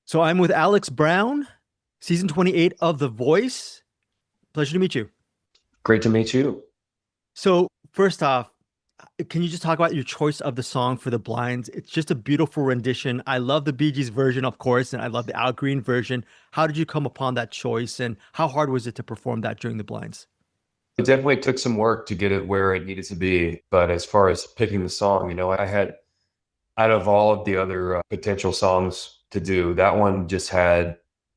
So I'm with Alex Brown, season 28 of The Voice. Pleasure to meet you. Great to meet you. So, first off, can you just talk about your choice of the song for the blinds? It's just a beautiful rendition. I love the Bee Gees version, of course, and I love the Al Green version. How did you come upon that choice, and how hard was it to perform that during the blinds? It definitely took some work to get it where it needed to be, but as far as picking the song, I had out of all of the other potential songs to do, that one just had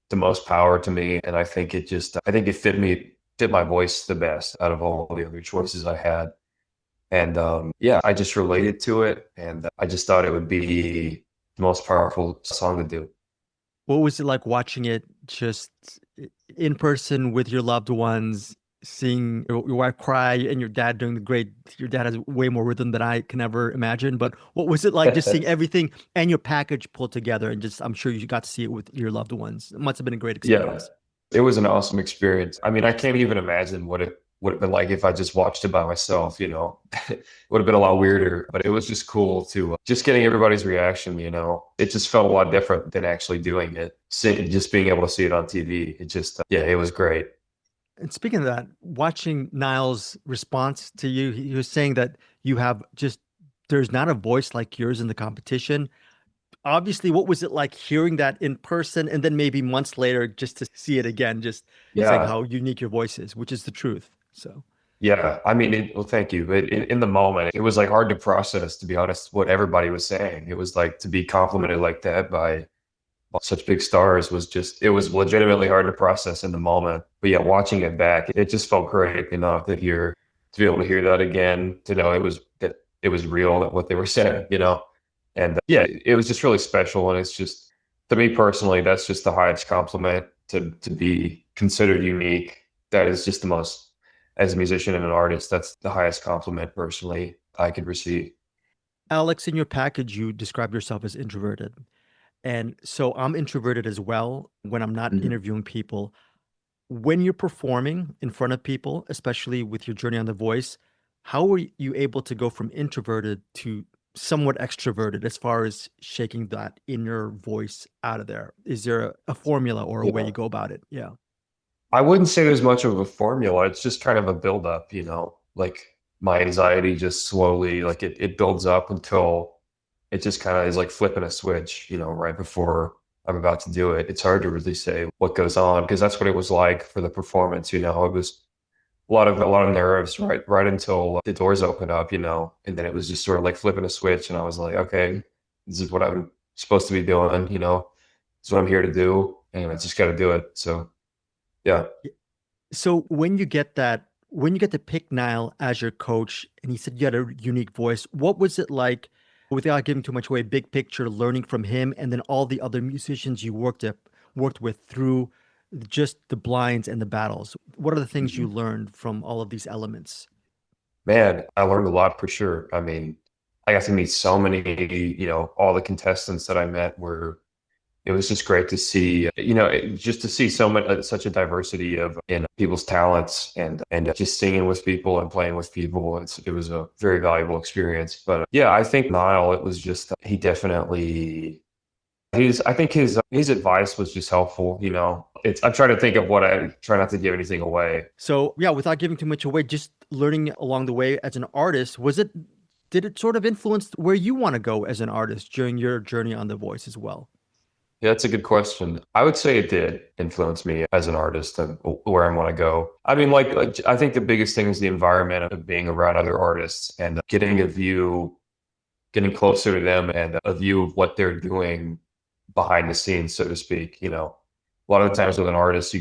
the most power to me, and I think it fit my voice the best out of all the other choices I had. And yeah, I just related to it, and I just thought it would be the most powerful song to do. What was it like watching it just in person with your loved ones, seeing your wife cry and your dad doing the great? Your dad has way more rhythm than I can ever imagine. But what was it like just seeing everything and your package pulled together? And just, I'm sure you got to see it with your loved ones. It must have been a great Yeah, experience. it was an awesome experience. I mean, I can't even imagine what it would have been like if I just watched it by myself. It would have been a lot weirder, but it was just cool to just getting everybody's reaction. It just felt a lot different than actually doing it. Just being able to see it on TV. Yeah, it was great. And speaking of that, watching Niall's response to you, he was saying that you have just, there's not a voice like yours in the competition. Obviously, what was it like hearing that in person and then maybe months later just to see it again, just saying Yeah. how unique your voice is, which is the truth. So, Yeah, I mean, well, thank you. But in the moment, it was like hard to process, to be honest, what everybody was saying. It was like to be complimented like that by such big stars it was legitimately hard to process in the moment. But yeah, watching it back, it just felt great, to be able to hear that again, to know that it was real, that what they were saying. And yeah, it was just really special. And it's just, to me personally, that's just the highest compliment to be considered unique. That is just the most, as a musician and an artist, that's the highest compliment personally I could receive. Alex, in your package, you describe yourself as introverted. And so I'm introverted as well when I'm not Mhm. interviewing people. When you're performing in front of people, especially with your journey on The Voice, how were you able to go from introverted to somewhat extroverted as far as shaking that inner voice out of there? Is there a formula or a way you Yeah. go about it? Yeah. I wouldn't say there's much of a formula. It's just kind of a buildup. Like my anxiety just slowly, like it builds up until it just kind of is like flipping a switch, right before I'm about to do it. It's hard to really say what goes on because that's what it was like for the performance. It was a lot of nerves right until the doors opened up, and then it was just sort of like flipping a switch and I was like, okay, this is what I'm supposed to be doing, it's what I'm here to do and I just got to do it. So, yeah. So when you get to pick Niall as your coach, and he said you had a unique voice, what was it like, without giving too much away, big picture, learning from him and then all the other musicians you worked with through just the blinds and the battles? What are the things you learned from all of these elements? Man, I learned a lot for sure. I mean, I got to meet so many, all the contestants that I met it was just great to see, just to see such a diversity in people's talents and just singing with people and playing with people. It was a very valuable experience. But yeah, I think Niall, it was just, he definitely, I think his advice was just helpful. I'm trying to think of what I try not to give anything away. So yeah, without giving too much away, just learning along the way as an artist, did it sort of influence where you want to go as an artist during your journey on The Voice as well? Yeah, that's a good question. I would say it did influence me as an artist and where I want to go. I mean, like I think the biggest thing is the environment of being around other artists and getting closer to them and a view of what they're doing behind the scenes, so to speak. A lot of the times with an artist,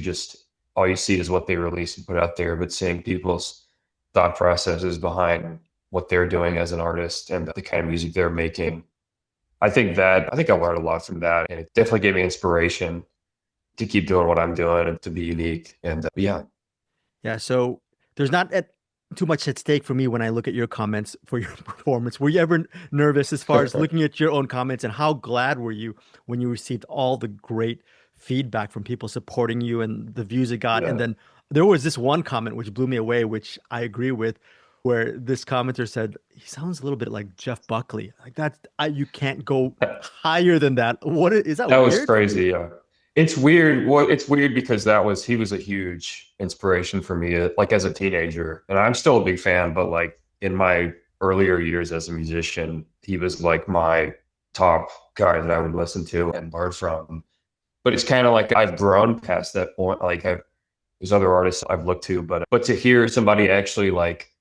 all you see is what they release and put out there, but seeing people's thought processes behind what they're doing as an artist and the kind of music they're making. I think I learned a lot from that, and it definitely gave me inspiration to keep doing what I'm doing and to be unique. And yeah, Yeah, so there's not too much at stake for me when I look at your comments for your performance. Were you ever nervous as far as looking at your own comments, and how glad were you when you received all the great feedback from people supporting you and the views it got? And yeah, then there was this one comment which blew me away, which I agree with, where this commenter said he sounds a little bit like Jeff Buckley. Like you can't go higher than that. Is that That was weird? crazy. Yeah. It's weird. Well, it's weird because he was a huge inspiration for me, like as a teenager. And I'm still a big fan, but like in my earlier years as a musician, he was like my top guy that I would listen to and learn from. But it's kind of like I've grown past that point. There's other artists I've looked to, but to hear somebody actually like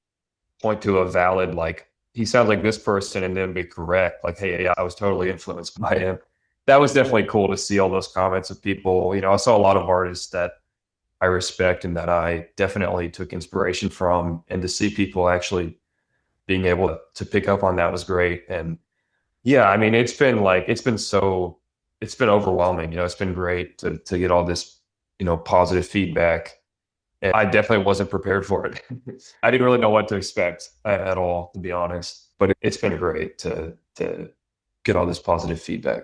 point to a valid, like, he sounds like this person and then be correct, like, hey, yeah, I was totally influenced by him. That was definitely cool to see all those comments of people. I saw a lot of artists that I respect and that I definitely took inspiration from, and to see people actually being able to pick up on that was great. And yeah, I mean, it's been overwhelming. It's been great to get all this, positive feedback. And I definitely wasn't prepared for it. I didn't really know what to expect at all, to be honest. But it's been great to get all this positive feedback.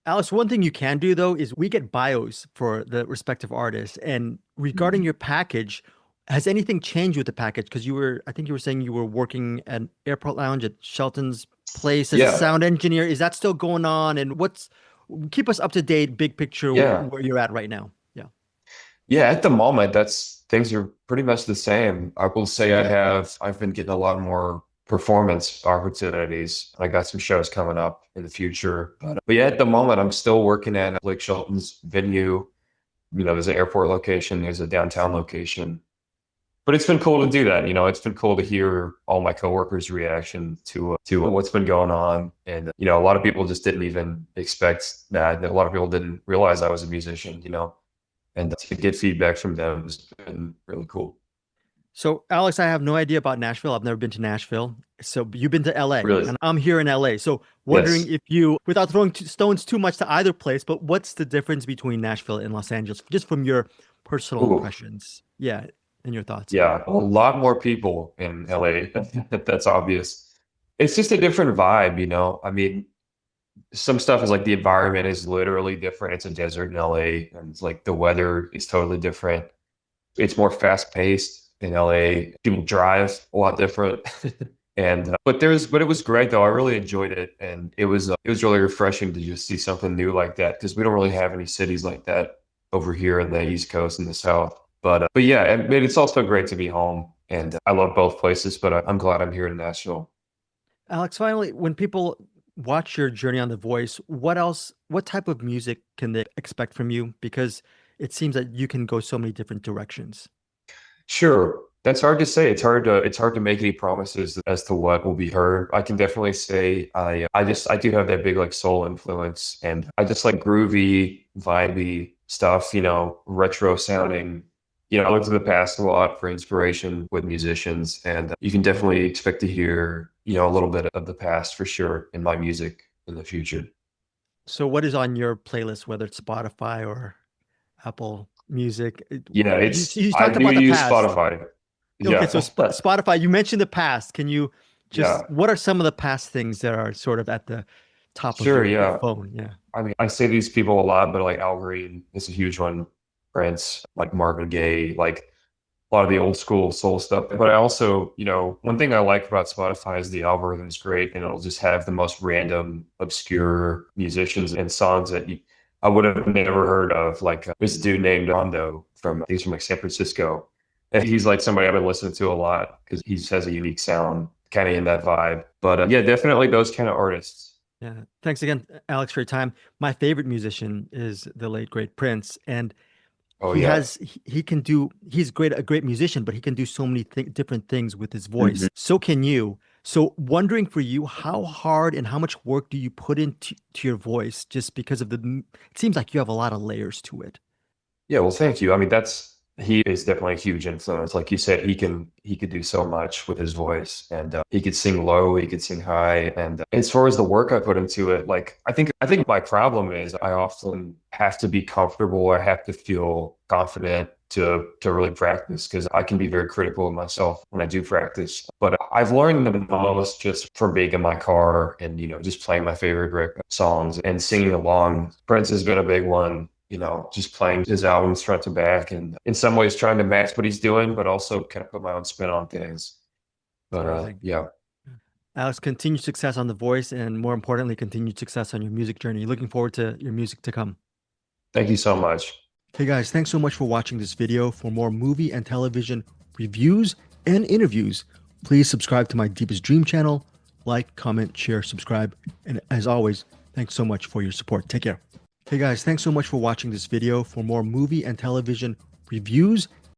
Alice, one thing you can do though is we get bios for the respective artists. And regarding your package, has anything changed with the package? Because I think you were saying you were working at Airport Lounge at Shelton's place as a Yeah, sound engineer. Is that still going on? And keep us up to date, big picture, yeah. where you're at right now? Yeah. Yeah, at the moment, that's things are pretty much the same. I will say I've been getting a lot more performance opportunities. I got some shows coming up in the future. But yeah, at the moment, I'm still working at Blake Shelton's venue. There's an airport location, there's a downtown location. But it's been cool to do that. It's been cool to hear all my coworkers' reaction to what's been going on. And a lot of people just didn't even expect that. A lot of people didn't realize I was a musician. And to get feedback from them has been really cool. So, Alex, I have no idea about Nashville. I've never been to Nashville. So, you've been to LA, Really? and I'm here in LA. So, wondering Yes. if without throwing stones too much to either place, but what's the difference between Nashville and Los Angeles, just from your personal Ooh, impressions? Yeah, and your thoughts. yeah, a lot more people in LA. That's obvious. It's just a different vibe. I mean, some stuff is like the environment is literally different. It's a desert in LA, and it's like the weather is totally different. It's more fast paced in LA. People drive a lot different. And but it was great though. I really enjoyed it, and it was really refreshing to just see something new like that, because we don't really have any cities like that over here in the East Coast and the South. But yeah, I mean, it's also great to be home, and I love both places. But I'm glad I'm here in Nashville. Alex, finally, when people watch your journey on The Voice, what type of music can they expect from you? Because it seems that you can go so many different directions. Sure. That's hard to say. It's hard to make any promises as to what will be heard. I can definitely say I do have that big like soul influence, and I just like groovy, vibey stuff, retro sounding. I look to the past a lot for inspiration with musicians, and you can definitely expect to hear, a little bit of the past for sure in my music in the future. So, what is on your playlist, whether it's Spotify or Apple Music? Yeah, You I talked do about the use past. Spotify. Okay, Yeah. so Spotify, you mentioned the past. Can you Yeah. what are some of the past things that are sort of at the top of Sure, your yeah. phone? Yeah. I mean, I say these people a lot, but like Al Green is a huge one. Prince, like Marvin Gaye, like a lot of the old school soul stuff. But I also, one thing I like about Spotify is the algorithm is great, and it'll just have the most random, obscure musicians and songs that I would have never heard of. Like this dude named Rondo he's from like San Francisco. And he's like somebody I've been listening to a lot because he just has a unique sound, kind of in that vibe. But yeah, definitely those kind of artists. Yeah. Thanks again, Alex, for your time. My favorite musician is the late great Prince, and Oh yeah. he can do he's a great musician, but he can do so many different things with his Mhm. voice. So can you. So wondering for you, how hard and how much work do you put into your voice, just because of it seems like you have a lot of layers to it. Yeah, well, thank you. I mean, he is definitely a huge influence. Like you said, he could do so much with his voice, and he could sing low, he could sing high. And as far as the work I put into it, like I think my problem is I often have to be comfortable. I have to feel confident to really practice, because I can be very critical of myself when I do practice. But I've learned the most just from being in my car and just playing my favorite songs and singing along. Prince has been a big one, just playing his albums front to back and in some ways trying to match what he's doing, but also kind of put my own spin on things. But Amazing. yeah, Alex, continued success on The Voice, and more importantly, continued success on your music journey. Looking forward to your music to come. thank you so much. Hey guys, thanks so much for watching this video. For more movie and television reviews and interviews, please subscribe to my Deepest Dream channel. Like, comment, share, subscribe. And as always, thanks so much for your support. Take care. Hey guys, thanks so much for watching this video. For more movie and television reviews